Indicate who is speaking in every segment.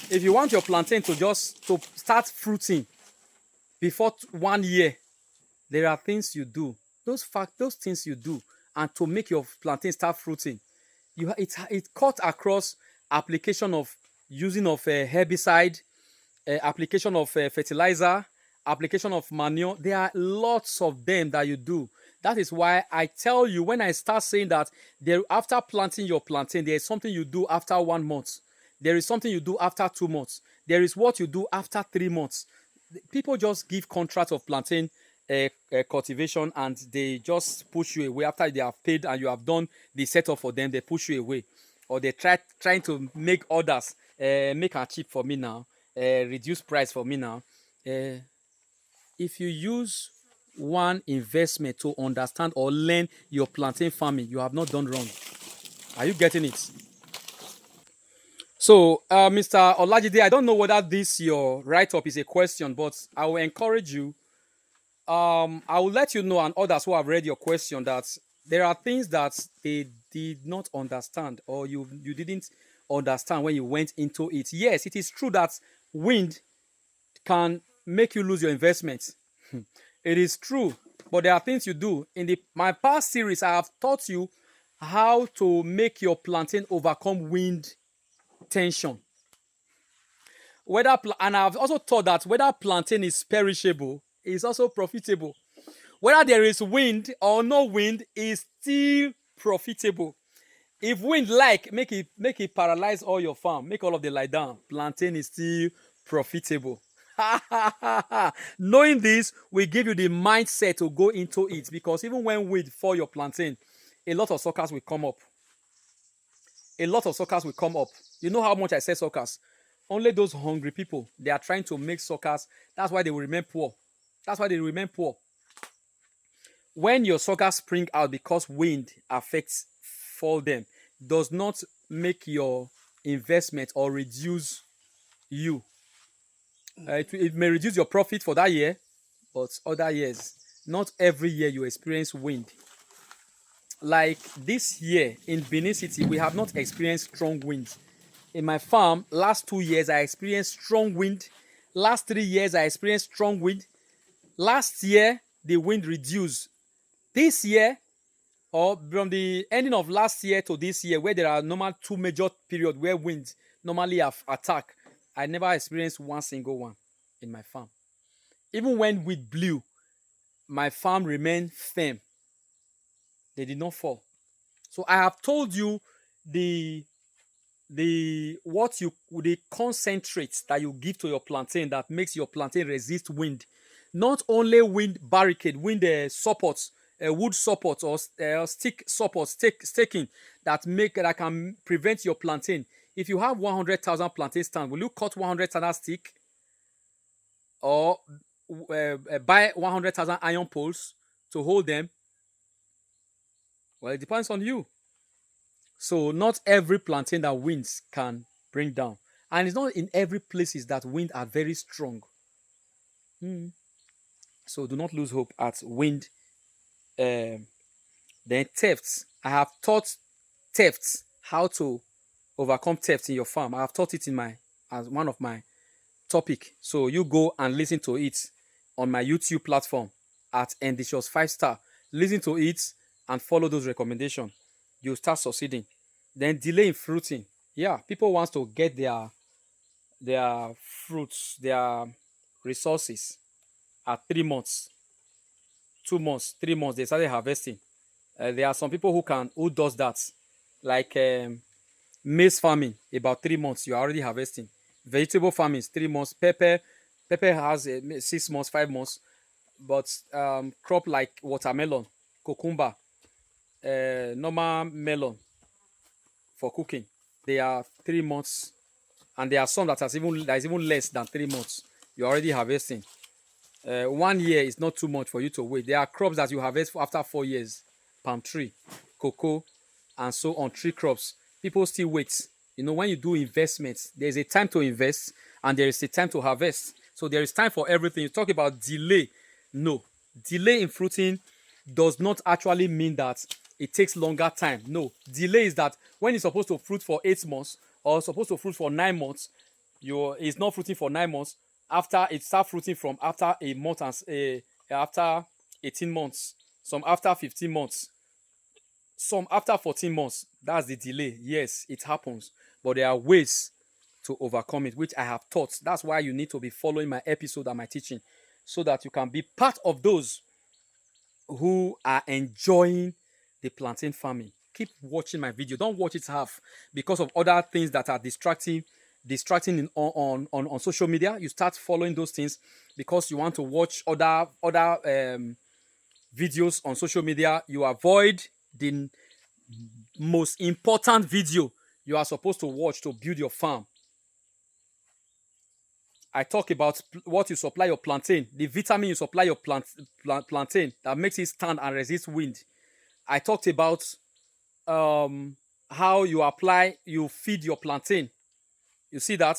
Speaker 1: If you want your plantain to start fruiting before 1 year, there are things you do. Those things you do, and to make your plantain start fruiting, it cut across application of using of herbicide, application of fertilizer, application of manure. There are lots of them that you do. That is why I tell you, when I start saying that after planting your plantain, there is something you do after 1 month. There is something you do after 2 months. There is what you do after 3 months. People just give contracts of plantain cultivation, and they just push you away after they have paid and you have done the setup for them. They push you away, or they trying to make others make a cheap for me now, reduce price for me now. If you use one investment to understand or learn your plantain farming, you have not done wrong. Are you getting it? So, Mr. Olajide, I don't know whether this your write-up is a question, but I will encourage you. I will let you know, and others who have read your question, that there are things that they did not understand, or you didn't understand when you went into it. Yes, it is true that wind can make you lose your investment. It is true, but there are things you do. In my past series, I have taught you how to make your plantain overcome wind tension. And I've also taught that whether plantain is perishable, is also profitable. Whether there is wind or no wind, is still profitable. If wind make it paralyze all your farm, make all of them lie down, plantain is still profitable. Knowing this will give you the mindset to go into it, because even when wind fall your plantain, a lot of suckers will come up. A lot of suckers will come up. You know how much I say suckers? Only those hungry people, they are trying to make suckers. That's why they will remain poor. That's why they remain poor. When your suckers spring out because wind affects fall them, does not make your investment or reduce you. It may reduce your profit for that year, but other years, not every year you experience wind. Like this year in Benin City, we have not experienced strong winds. In my farm, last 2 years, I experienced strong wind. Last 3 years, I experienced strong wind. Last year, the wind reduced. This year, or from the ending of last year to this year, where there are normal 2 major periods where winds normally have attack, I never experienced one single one in my farm. Even when wind blew, my farm remained firm. They did not fall. So I have told you the concentrate that you give to your plantain that makes your plantain resist wind. Not only wind barricade, wind supports, wood supports, or stick supports, staking that can prevent your plantain. If you have 100,000 plantain stand, will you cut 100,000 stick, or buy 100,000 iron poles to hold them? Well, it depends on you. So not every plantain that winds can bring down. And it's not in every places that wind are very strong. So do not lose hope at wind. Then thefts. I have taught thefts, how to overcome theft in your farm. I have taught it as one of my topic. So you go and listen to it on my YouTube platform at Endicious 5-star. Listen to it and follow those recommendations. You start succeeding. Then delay in fruiting. Yeah, people want to get their fruits, their resources at 3 months, 2 months, 3 months. They started harvesting. There are some people who does that, like maize farming. About 3 months, you are already harvesting. Vegetable farming is 3 months. Pepper has 6 months, 5 months. But crop like watermelon, cucumber, normal melon for cooking, they are 3 months, and there are some that is even less than 3 months. You're already harvesting. 1 year is not too much for you to wait. There are crops that you harvest after 4 years: palm tree, cocoa, and so on. Tree crops. People still wait. When you do investments, there's a time to invest and there is a time to harvest. So there is time for everything. You talk about delay. No, delay in fruiting does not actually mean that it takes longer time. No, delay is that when it's supposed to fruit for 8 months or supposed to fruit for 9 months, It's not fruiting for 9 months. After it start fruiting from after a month and after 18 months. Some after 15 months. Some after 14 months. That's the delay. Yes, it happens. But there are ways to overcome it, which I have taught. That's why you need to be following my episode and my teaching so that you can be part of those who are enjoying the plantain farming. Keep watching my video. Don't watch it half because of other things that are distracting on social media. You start following those things because you want to watch other videos on social media. You avoid the most important video you are supposed to watch to build your farm. I talk about what you supply your plantain, the vitamin you supply your plantain that makes it stand and resist wind. I talked about how you feed your plantain. You see that?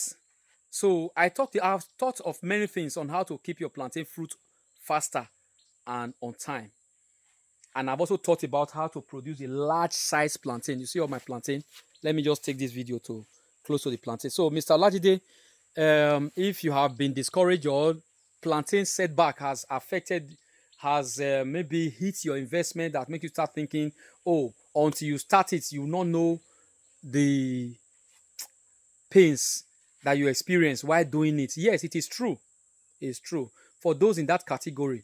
Speaker 1: So I've thought of many things on how to keep your plantain fruit faster and on time. And I've also thought about how to produce a large size plantain. You see all my plantain? Let me just take this video to close to the plantain. So Mr. Olajide, if you have been discouraged or plantain setback has maybe hit your investment that make you start thinking, oh, until you start it, you will not know the pains that you experience while doing it. Yes, it is true. It's true. For those in that category,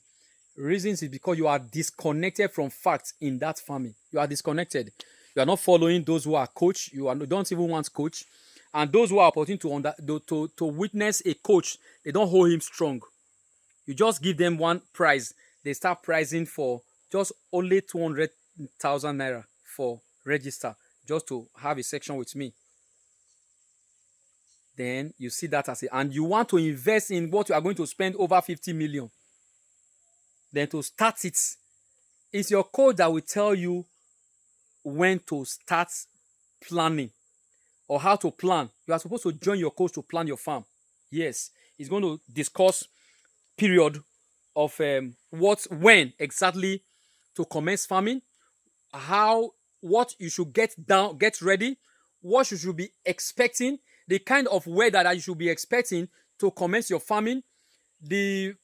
Speaker 1: reasons is because you are disconnected from facts in that farming. You are disconnected. You are not following those who are coach. Don't even want coach. And those who are opportunity to witness a coach, they don't hold him strong. You just give them one price. They start pricing for just only 200,000 naira for register, just to have a section with me. Then you see that and you want to invest in what you are going to spend over 50 million. Then to start it's your coach that will tell you when to start planning or how to plan. You are supposed to join your coach to plan your farm. Yes, he's going to discuss period of when exactly to commence farming, what you should get ready, what you should be expecting, the kind of weather that you should be expecting to commence your farming. You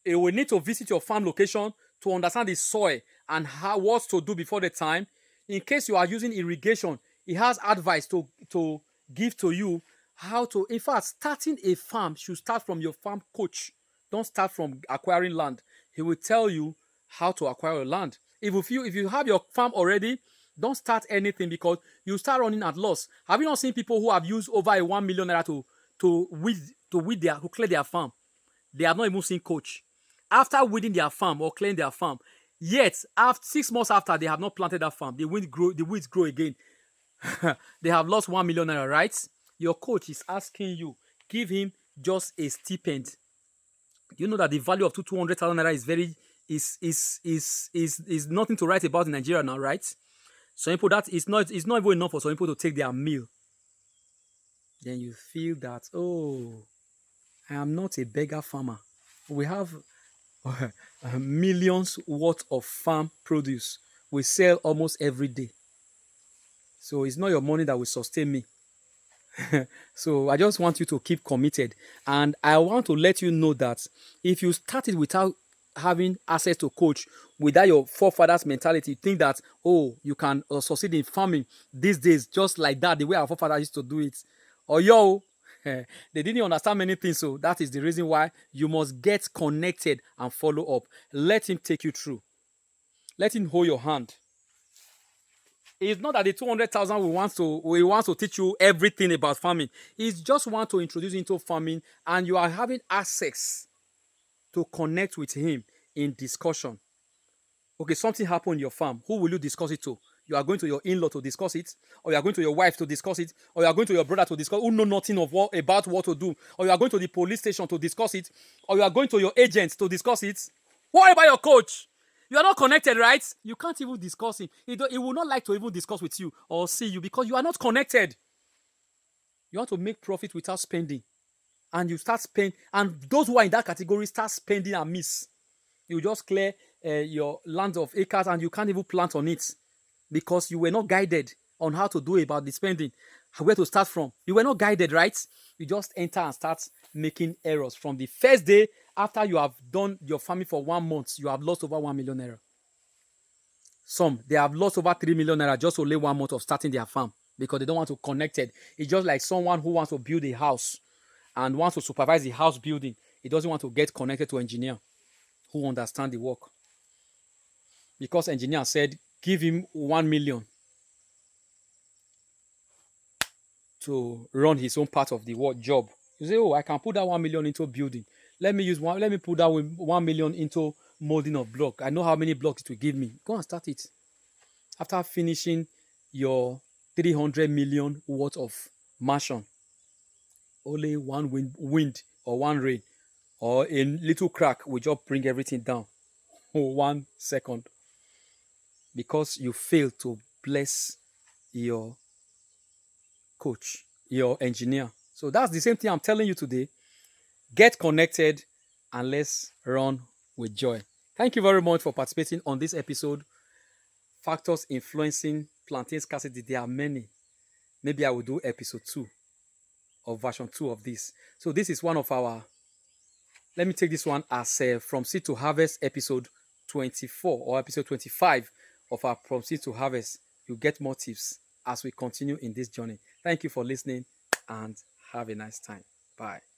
Speaker 1: will need to visit your farm location to understand the soil and what to do before the time. In case you are using irrigation, he has advice to give to you how to. In fact, starting a farm should start from your farm coach. Don't start from acquiring land. He will tell you how to acquire land. If you have your farm already, don't start anything because you start running at loss. Have you not seen people who have used over 1 million naira to clear their farm? They have not even seen coach. After weeding their farm or clearing their farm, yet after 6 months after they have not planted that farm, the weeds grow again. They have lost 1 million naira, right? Your coach is asking you, give him just a stipend. You know that the value of 200,000 naira is nothing to write about in Nigeria now, right? Some people it's not even enough for some people to take their meal. Then you feel that, oh, I am not a beggar farmer. We have millions worth of farm produce. We sell almost every day. So it's not your money that will sustain me. So I just want you to keep committed. And I want to let you know that if you started without having access to coach, without your forefathers' mentality, think that, oh, you can succeed in farming these days just like that, the way our forefathers used to do it. Or they didn't understand many things. So that is the reason why you must get connected and follow up. Let him take you through. Let him hold your hand. It's not that the 200,000 we want to teach you everything about farming. It's just want to introduce you into farming, and you are having access to connect with him in discussion. Okay, something happened in your farm. Who will you discuss it to? You are going to your in-law to discuss it, or you are going to your wife to discuss it, or you are going to your brother to discuss, who know nothing about what to do, or you are going to the police station to discuss it, or you are going to your agent to discuss it. What about your coach? You are not connected, right? You can't even discuss him. He will not like to even discuss with you or see you because you are not connected. You want to make profit without spending. And you start spending. And those who are in that category start spending and miss. You just clear your land of acres and you can't even plant on it because you were not guided on how to do about the spending. where to start from. You were not guided, right? You just enter and start making errors. From the first day after you have done your farming for 1 month, you have lost over 1 million naira. Some, they have lost over 3 million naira just only 1 month of starting their farm because they don't want to connect it. It's just like someone who wants to build a house and wants to supervise the house building. He doesn't want to get connected to an engineer who understand the work. Because engineer said, give him 1 million to run his own part of the work job. You say, oh, I can put that 1 million into building. Let me put that 1 million into molding of block. I know how many blocks it will give me. Go and start it. After finishing your 300 million worth of mansion, only one wind or one rain or a little crack will just bring everything down. 1 second. Because you fail to bless your coach, your engineer. So that's the same thing I'm telling you today. Get connected and let's run with joy. Thank you very much for participating on this episode. Factors influencing plantain scarcity. There are many. Maybe I will do episode 2 or version 2 of this. So this is one of our, let me take this one as From Seed to Harvest episode 24 or episode 25 of our From Seed to Harvest. You get more tips as we continue in this journey. Thank you for listening and have a nice time. Bye.